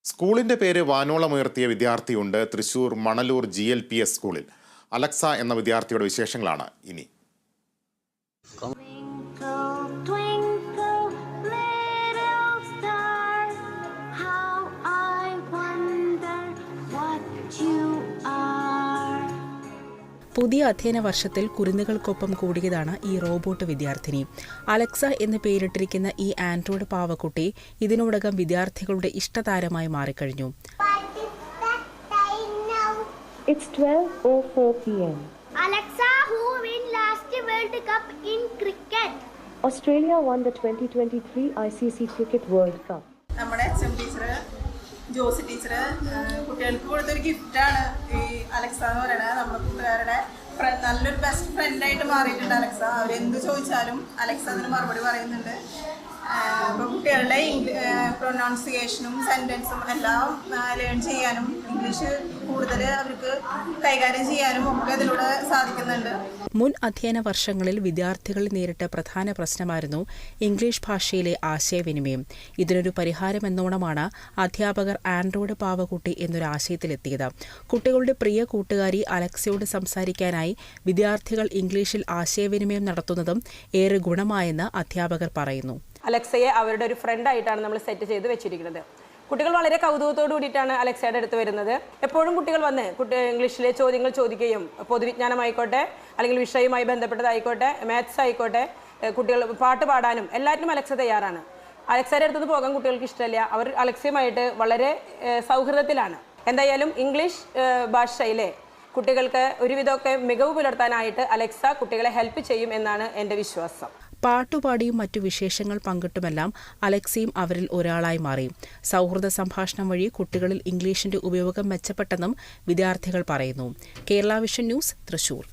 സ്കൂളിന്റെ പേര് വാനോളമുയർത്തിയ വിദ്യാർത്ഥിയുണ്ട് തൃശൂർ മണലൂർ GLPS സ്കൂളിൽ. അലക്സ എന്ന വിദ്യാർത്ഥിയുടെ വിശേഷങ്ങളാണ് ഇനി. പുതിയ അധ്യയന വർഷത്തിൽ കുരുന്നുകൾക്കൊപ്പം കൂടിയതാണ് ഈ റോബോട്ട് വിദ്യാർത്ഥിനി. അലക്സ എന്ന് പേരിട്ടിരിക്കുന്ന ഈ ആൻഡ്രോയിഡ് പാവക്കുട്ടി ഇതിനോടകം വിദ്യാർത്ഥികളുടെ ഇഷ്ടതാരമായി മാറിക്കഴിഞ്ഞു. It's 12:04 p.m. Alexa, who won last World Cup in cricket? Australia won the 2023 ICC Cricket World Cup. നമ്മുടെ HM ടീച്ചർ ജോസി ടീച്ചർ കുട്ടികൾക്ക് കൊടുത്തൊരു ഗിഫ്റ്റാണ് ഈ അലക്സ എന്ന് പറയുന്നത്. നമ്മുടെ കൂട്ടുകാരുടെ നല്ലൊരു ബെസ്റ്റ് ഫ്രണ്ടായിട്ട് മാറിയിട്ടുണ്ട് അലക്സ. അവരെന്ത് ചോദിച്ചാലും അലക്സ അതിന് മറുപടി പറയുന്നുണ്ട്. അപ്പോൾ കുട്ടികളുടെ പ്രൊനൗൺസിയേഷനും സെൻറ്റൻസും എല്ലാം ലേൺ ചെയ്യാനും ഇംഗ്ലീഷ് കൂടുതൽ അവർക്ക് കൈകാര്യം ചെയ്യാനും ഒക്കെ അതിലൂടെ സാധിക്കുന്നുണ്ട്. മുൻ അധ്യയന വർഷങ്ങളിൽ വിദ്യാർത്ഥികൾ നേരിട്ട പ്രധാന പ്രശ്നമായിരുന്നു ഇംഗ്ലീഷ് ഭാഷയിലെ ആശയവിനിമയം. ഇതിനൊരു പരിഹാരമെന്നോണമാണ് അധ്യാപകർ ആൻഡ്രോയിഡ് പാവക്കുട്ടി എന്നൊരു ആശയത്തിലെത്തിയത്. കുട്ടികളുടെ പ്രിയ കൂട്ടുകാരി അലക്സയോട് സംസാരിക്കാനായി വിദ്യാർത്ഥികൾ ഇംഗ്ലീഷിൽ ആശയവിനിമയം നടത്തുന്നതും ഏറെ ഗുണമായെന്ന് അധ്യാപകർ പറയുന്നു. അലക്സയെ അവരുടെ ഒരു ഫ്രണ്ടായിട്ടാണ് നമ്മൾ സെറ്റ് ചെയ്ത് വെച്ചിരിക്കുന്നത്. കുട്ടികൾ വളരെ കൗതുകത്തോടു കൂടിയിട്ടാണ് അലക്സയുടെ അടുത്ത് വരുന്നത്. എപ്പോഴും കുട്ടികൾ വന്ന് ഇംഗ്ലീഷിലെ ചോദ്യങ്ങൾ ചോദിക്കുകയും പൊതുവിജ്ഞാനമായിക്കോട്ടെ അല്ലെങ്കിൽ വിഷയവുമായി ബന്ധപ്പെട്ടതായിക്കോട്ടെ മാത്സ് ആയിക്കോട്ടെ കുട്ടികൾ പാട്ട് പാടാനും എല്ലാറ്റിനും അലക്സ തയ്യാറാണ്. അലക്സയുടെ അടുത്തുനിന്ന് പോകാൻ കുട്ടികൾക്ക് ഇഷ്ടമല്ല. അവർ അലക്സയുമായിട്ട് വളരെ സൗഹൃദത്തിലാണ്. എന്തായാലും ഇംഗ്ലീഷ് ഭാഷയിലെ കുട്ടികൾക്ക് ഒരുവിധമൊക്കെ മികവ് പുലർത്താനായിട്ട് അലക്സ കുട്ടികളെ ഹെൽപ്പ് ചെയ്യും എന്നാണ് എൻ്റെ വിശ്വാസം. പാട്ടുപാടിയും മറ്റു വിശേഷങ്ങൾ പങ്കിട്ടുമെല്ലാം അലക്സയും അവരിൽ ഒരാളായി മാറി. സൗഹൃദ സംഭാഷണം വഴി കുട്ടികളിൽ ഇംഗ്ലീഷിന്റെ ഉപയോഗം മെച്ചപ്പെട്ടെന്നും വിദ്യാർത്ഥികൾ പറയുന്നു. Kerala vision news, Thrissur.